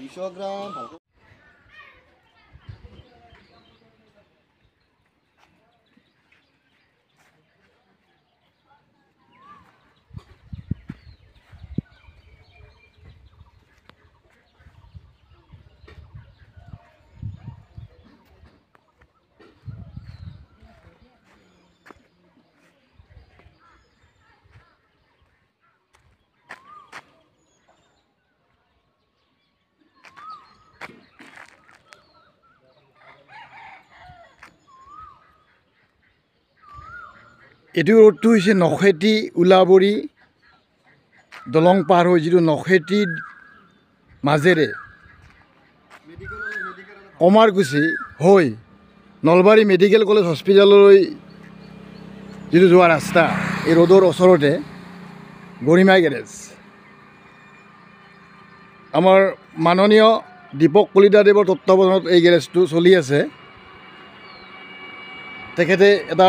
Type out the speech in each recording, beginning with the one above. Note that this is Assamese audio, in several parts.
200 গ্ৰাম এটো ৰোডটো হৈছে নখেটি উলাবৰী দলং পাৰ হৈ যিটো নখেটি মাজেৰে কমাৰকুছি হৈ নলবাৰী মেডিকেল কলেজ হস্পিটাললৈ যিটো যোৱা ৰাস্তা এই ৰোডৰ ওচৰতে গৰিমা গেৰেজ আমাৰ মাননীয় দীপক কলিতাদেৱৰ তত্ত্বাৱধানত এই গেৰেজটো চলি আছে তেখেতে এটা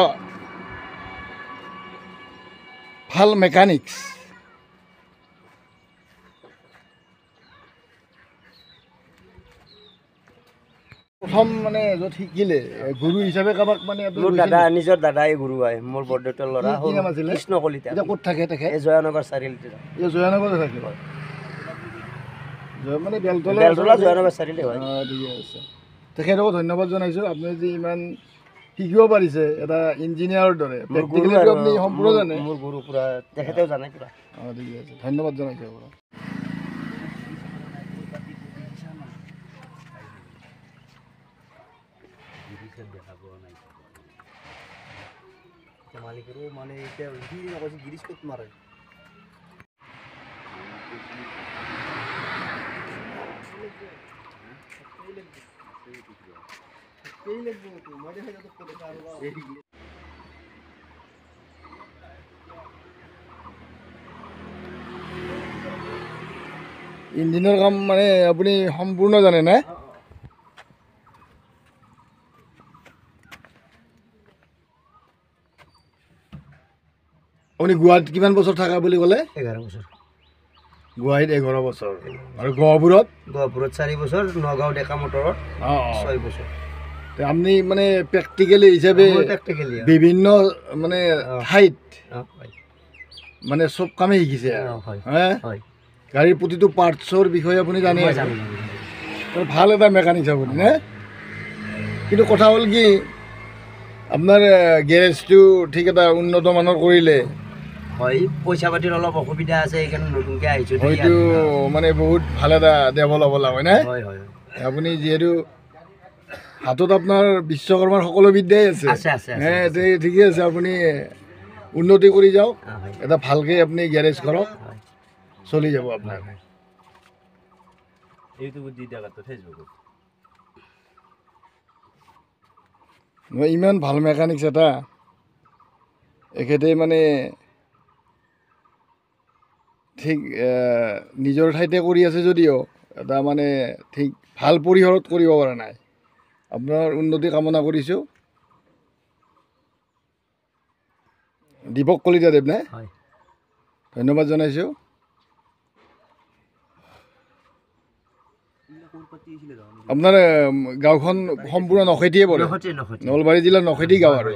ভাল মেকানিক্স প্ৰথম মানে য'ত শিকিলে গুৰু হিচাপে কাবাক মানে মোৰ দাদা নিজৰ দাদাই গুৰু হয় মোৰ বৰদেউতাৰ ল'ৰা কৃষ্ণ কলিতা এতিয়া ক'ত থাকে তেখেত জয়ানগৰ চাৰিআলিতে এই জয়ানগৰতে থাকে মানে বেলতলা জয়ানগৰ চাৰিআলি হয় ঠিকে আছে তেখেতকো ধন্যবাদ জনাইছোঁ আপুনি যে ইমান শিকিব পাৰিছে এটা ইঞ্জিনিয়াৰৰ দৰে প্ৰেক্টিকেলি আপুনি সম্পূৰ্ণ জানে মোৰ গুৰু পুৰা তেখেতেও জানে পুৰা ঠিক আছে ধন্যবাদ জনাইছোঁ আপোনাক মালিকৰো মানে এতিয়া গিৰিশ ক'ত মাৰে ইঞ্জিনৰ কাম মানে আপুনি সম্পূৰ্ণ জানে না আপুনি গুৱাহাটীত কিমান বছৰ থকা বুলি ক'লে 11 বছৰ গুৱাহাটীত 11 বছৰ আৰু গহপুৰত 4 বছৰ নগাঁও ডেকা মটৰত 6 বছৰ আপুনি মানে প্ৰেক্টিকেলি হিচাপে বিভিন্ন মানে ঠাইত মানে চব কামেই শিকিছে গাড়ীৰ প্ৰতিটো পাৰ্টছৰ বিষয়ে আপুনি জানে ভাল এটা মেকানিক্স আপুনি নে কিন্তু কথা হ'ল কি আপোনাৰ গেৰেজটো ঠিক এটা উন্নত মানৰ কৰিলে হয় পইচা পাতিৰ অলপ অসুবিধা আছে সেইকাৰণে নতুনকৈ আহিছোঁ হয়তো মানে বহুত ভাল এটা ডেভেলপ হ'ল হয় নে হয় হয় আপুনি যিহেতু হাতত আপোনাৰ বিশ্বকৰ্মাৰ সকলো বিদ্যাই আছে ঠিকে আছে আপুনি উন্নতি কৰি যাওক এটা ভালকৈ আপুনি গেৰেজ কৰক চলি যাব আপোনাৰ ইউটিউবত দি দিয়াটো ফেচবুকত ইমান ভাল মেকানিক্স এটা এখেতে মানে ঠিক নিজৰ ঠাইতে কৰি আছে যদিও এটা মানে ঠিক ভাল পৰিসৰত কৰিব পৰা নাই আপোনাৰ উন্নতি কামনা কৰিছোঁ দীপক কলিতাদেৱ নে ধন্যবাদ জনাইছোঁ আপোনাৰ গাঁওখন সম্পূৰ্ণ নখেটিয়ে পৰে নলবাৰী জিলাৰ নখেটি গাঁও আৰু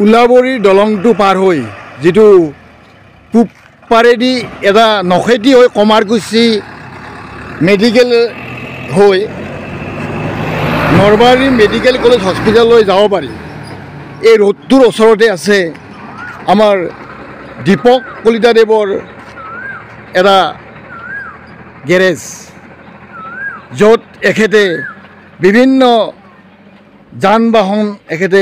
উলাবৰীৰ দলংটো পাৰ হৈ যিটো পূব পাৰেদি এটা নখেটি হৈ কমাৰকুছি মেডিকেল হৈ নলবাৰী মেডিকেল কলেজ হস্পিটাললৈ যাব পাৰি এই ৰোডটোৰ ওচৰতে আছে আমাৰ দীপক কলিতাদেৱৰ এটা গেৰেজ য'ত এখেতে বিভিন্ন যান বাহন এখেতে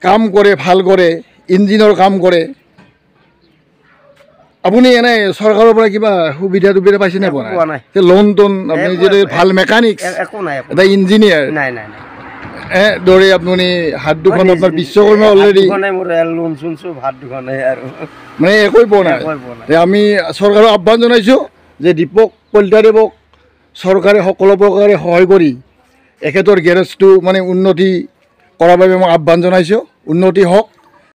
কাম কৰে ভাল কৰে ইঞ্জিনৰ কাম কৰে আপুনি এনে চৰকাৰৰ পৰা কিবা সুবিধা টুবিধা পাইছেনে পোৱা নাই লোন টোন আপুনি যদি ভাল মেকানিক্স এটা ইঞ্জিনিয়াৰ দৌৰে আপুনি হাত দুখন আপোনাৰ বিশ্বকৰ্মা অলৰেডি মানে একোৱেই পোৱা নাই। আমি চৰকাৰক আহ্বান জনাইছোঁ যে দীপক কলিতাদেৱক চৰকাৰে সকলো প্ৰকাৰে সহায় কৰি এখেতৰ গেৰেজটো মানে উন্নতি কৰাৰ বাবে মই আহ্বান জনাইছোঁ। উন্নতি হওক।